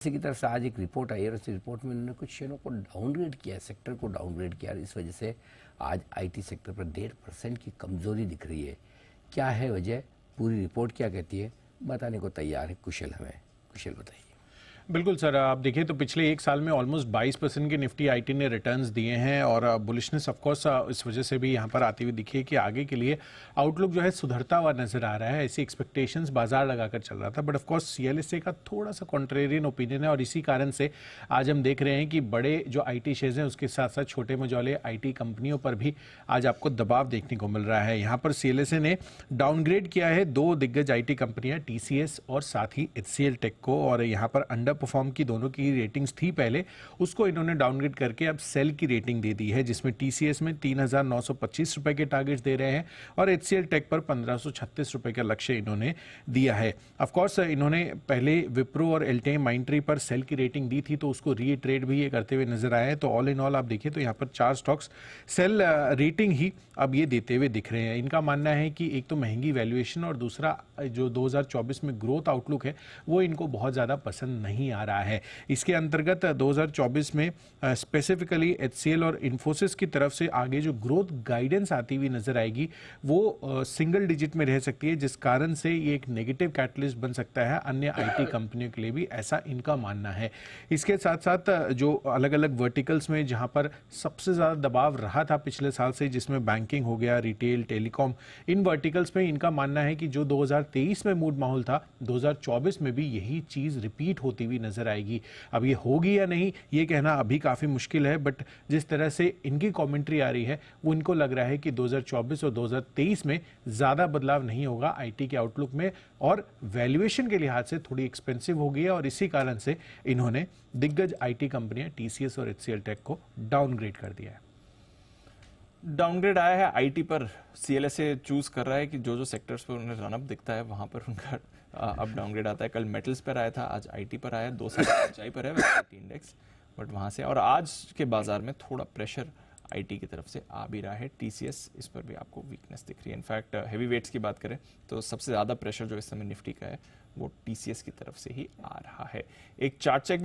इसी की तरफ से आज एक रिपोर्ट आई है और उस रिपोर्ट में उन्होंने कुछ शेयरों को डाउनग्रेड किया है, सेक्टर को डाउनग्रेड किया है। इस वजह से आज आईटी सेक्टर पर 1.5% की कमजोरी दिख रही है। क्या है वजह, पूरी रिपोर्ट क्या कहती है, बताने को तैयार है कुशल। कुशल बताइए। बिल्कुल सर, आप देखिए तो पिछले एक साल में ऑलमोस्ट 22% के निफ्टी आईटी ने रिटर्न्स दिए हैं और बुलिशनेस ऑफ कोर्स इस वजह से भी यहाँ पर आती हुई दिखी है कि आगे के लिए आउटलुक जो है सुधरता हुआ नजर आ रहा है। ऐसी एक्सपेक्टेशंस बाजार लगाकर चल रहा था, बट ऑफ कोर्स सीएलएसए का थोड़ा सा कॉन्ट्रेरियन ओपिनियन है और इसी कारण से आज हम देख रहे हैं कि बड़े जो आईटी शेयर्स हैं उसके साथ साथ छोटे मझौले आईटी कंपनियों पर भी आज आपको दबाव देखने को मिल रहा है। यहाँ पर सीएलएसए ने डाउनग्रेड किया है दो दिग्गज आईटी कंपनियां टीसीएस और साथ ही एचसीएल टेक को, और यहाँ पर अंडर परफॉर्म की दोनों की रेटिंग्स थी पहले, उसको इन्होंने डाउनग्रेड करके अब सेल की रेटिंग दे दी है, जिसमें टीसीएस में 3,925 रुपए के टारगेट्स दे रहे हैं और एचसीएल टेक पर 1,536 रुपए का लक्ष्य इन्होंने दिया है। ऑफ कोर्स इन्होंने पहले विप्रो और एल्टेम माइंट्री पर सेल की रेटिंग दी थी तो उसको रीट्रेड भी ये करते हुए नजर आए हैं। तो ऑल इन ऑल आप देखिए तो यहाँ पर 4 स्टॉक्स सेल रेटिंग ही अब ये देते हुए दिख रहे हैं। इनका मानना है कि एक तो महंगी वैल्यूएशन और दूसरा जो 2024 में ग्रोथ आउटलुक है वो इनको बहुत ज्यादा पसंद नहीं आ रहा है। इसके अंतर्गत 2024 में स्पेसिफिकली एचसीएल और इन्फोसिस की तरफ से आगे जो ग्रोथ गाइडेंस आती हुई नजर आएगी वो सिंगल डिजिट में रह सकती है, जिस कारण से ये एक नेगेटिव कैटलिस्ट बन सकता है अन्य आईटी कंपनियों के लिए भी, ऐसा इनका मानना है। इसके साथ साथ जो अलग अलग वर्टिकल्स में जहां पर सबसे ज्यादा दबाव रहा था पिछले साल से, जिसमें बैंकिंग हो गया, रिटेल, टेलीकॉम, इन वर्टिकल्स में इनका मानना है कि जो 2023 में मूड माहौल था 2024 में भी यही चीज रिपीट होती हुई नजर आएगी। अब ये होगी या नहीं ये कहना अभी काफी मुश्किल है, बट जिस तरह से इनकी कमेंट्री आ रही है वो इनको लग रहा है कि 2024 और 2023 में ज्यादा बदलाव नहीं होगा आईटी के आउटलुक में, और वैल्यूएशन के लिहाज से थोड़ी एक्सपेंसिव हो गई है और इसी कारण से इन्होंने दिग्गज आईटी कंपनियां टीसीएस और एचसीएल टेक को डाउनग्रेड कर दिया है। डाउनग्रेड आया है आईटी पर। सीएलएसए चूज कर रहा है कि जो जो सेक्टर्स पर उन्हें रनअप दिखता है वहां पर उनका अब डाउनग्रेड आता है। कल मेटल्स पर आया था, आज आईटी पर आया, 2 ऊंचाई पर है आईटी इंडेक्स, बट वहां से और आज के बाजार में थोड़ा प्रेशर आईटी की तरफ से आ भी रहा है। टीसीएस, इस पर भी आपको वीकनेस दिख रही है। इनफैक्ट हेवी वेट्स की बात करें तो सबसे ज्यादा प्रेशर जो इस समय निफ्टी का है वो टीसीएस की तरफ से ही आ रहा है। एक चार्ट चेक